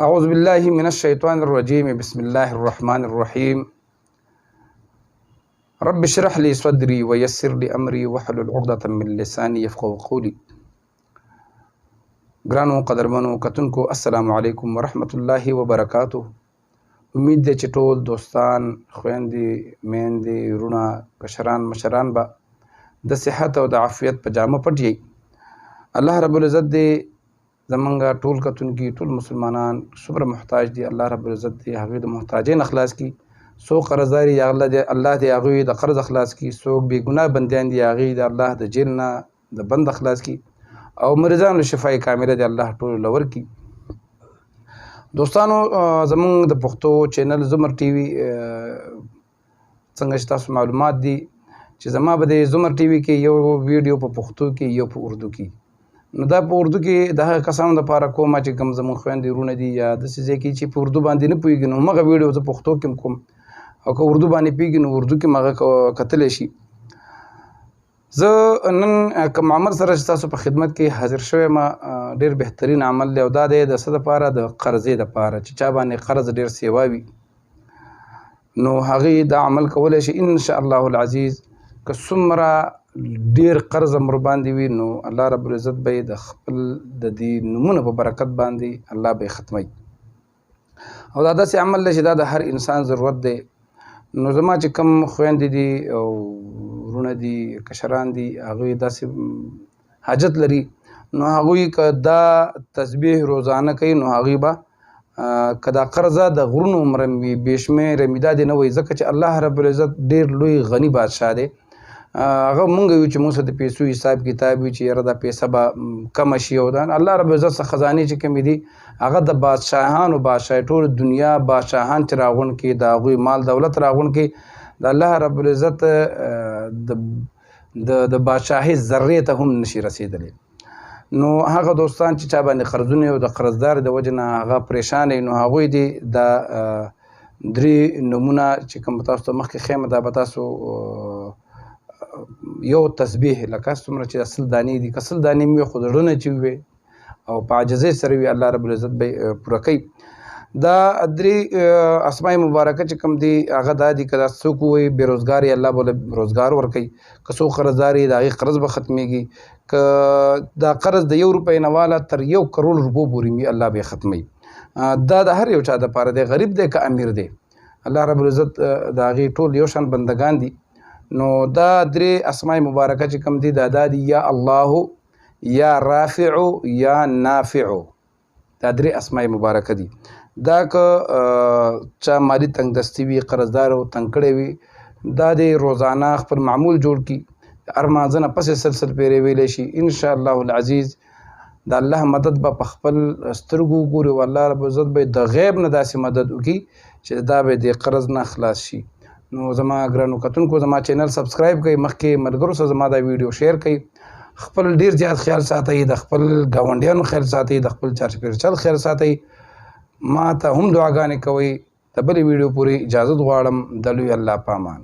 أعوذ بالله من الشيطان الرجيم بسم الله الرحمن الرحيم رب اشرح لي صدري ويسر لي أمري واحلل عقدة من لساني يفقهوا قولي. ګرانو قدرمنو کتونکو السلام علیکم ورحمت الله وبرکاته. امید ده چې ټول دوستان خويندې میندې وروڼه کشران مشران به د صحت او د عافیت په جامه پټ یي. الله رب العزت دې زمونږ ټول کتونکي ټول مسلمانان څومره محتاج دي الله رب العزت دې هغوی د محتاجۍ نه خلاص کړي. څوک قرضداري یا الله دې هغوی د قرض خلاص کړي. څوک بې ګناه بندیان دي هغوی د الله د جیل نه د بند خلاص کړي او مریضانو شفای کامله دې الله ټول لور کړي. دوستانو زمونږ د پښتو چینل زمر ټي وي څنګه چې تاسو معلومات دي چې زما به د زمر ټي وي کې یو ویډیو په پښتو کې یو په اردو کې. نو دا په اردو کې د هغه کسانو دپاره کومه چې کوم زموږ خویندې وروڼه دي یا داسې ځای کې چې په اردو باندې نه پوهېږي نو همغه ویډیو زه پښتو کې هم کوم او که اردو باندې پوهېږي نو اردو کې هم هغه کتلی شي. زه نن کوم عمل سره چې تاسو په خدمت کې حاضر شوی یم ډېر بهترین عمل دی او دا دی د څه دپاره د قرضې دپاره چې چا باندې قرض ډېر سیوا وي نو هغې دا عمل کولی شي انشاء الله العزیز. که څومره ډیر قرض مر باندې وي نو الله رب العزت به د خپل د دې نمونه په برکت باندې الله به ختمي او دا داسې عمل دی چې دا د هر انسان ضرورت دی. نو زما چې کم خویندې دي او وروڼه دي کشران دي هغوی داسې حاجت لري نو هغوی که دا تسبیح روزانه کوي نو هغوی به که دا قرضه د غرونو وي بې شمېره دا دې نه وایي ځکه چې الله رب العزت ډېر لوی غني بادشاه دی. هغه مونږ یو چې موږ سره د پیسو حساب کتاب وي چې یاره دا پیسه به کمه شي او دا الله رب العزت څخه خزانې چې کومې دي هغه د بادشاهانو بادشاهي ټول دنیا بادشاهان چې راغونډ کړي د هغوی مال دولت راغونډ کړي د الله رب العزت د بادشاهۍ ذرې ته هم نشي رسېدلی. نو هغه دوستان چې چا باندې قرضونه او د قرضدار د وجې نه هغه پریشان نو هغوی دې دا درې نومونه چې کوم تاسو ته مخکې ښیم دا به تاسو یو تسبیح لکه څومره چې 10 دانې دي که 10 دانې مې خو زړونه چې وي او په عاجزۍ سره وي الله رب العزت به پوره کوي. دا درې اسماء مبارکه چې کوم دي هغه دا دي که دا څوک ووایي بېروزګار یې الله به روزګار ورکوي. که څوک قرضدار یې د هغې قرض به ختمیږي. که دا قرض د 1 روپۍ نه واله تر 1 کروڑ روپو پورې وي الله به ختموي. دا د هر یو چا دپاره دی غریب دی که امیر دی الله رب العزت د هغې ټول یو شان بندگان دي. نو دا درې اسماء مبارکه چې کوم دي دا دي یا الله یا رافع یا نافع. دا درې اسماء مبارکه دي. دا که چا مالی تنگ دستی وي قرضدار او تنگ کړی وي دا د روزانه خپل معمول جوړ کړي هر مانځه نه پسې سلسل پیرې ویلی شي انشاء الله العزیز د الله مدد به په خپل سترګو وګوري او الله رب العزت به د غیب نه داسې مدد وکړي چې دا به د قرض نه خلاص شي. نو زما ګرانو کتونکو زما چینل سبسکرایب کړئ مخکې ملګرو سره زما دا ویډیو شیر کړئ. خپل ډیر زیات خیال ساتئ د خپل ګاونډیانو خیال ساتئ د خپل چارچاپېرچل خیال ساتئ. ما ته هم دعاګانې کوئ. د بلې ویډیو پورې اجازت غواړم د لوی الله په امان.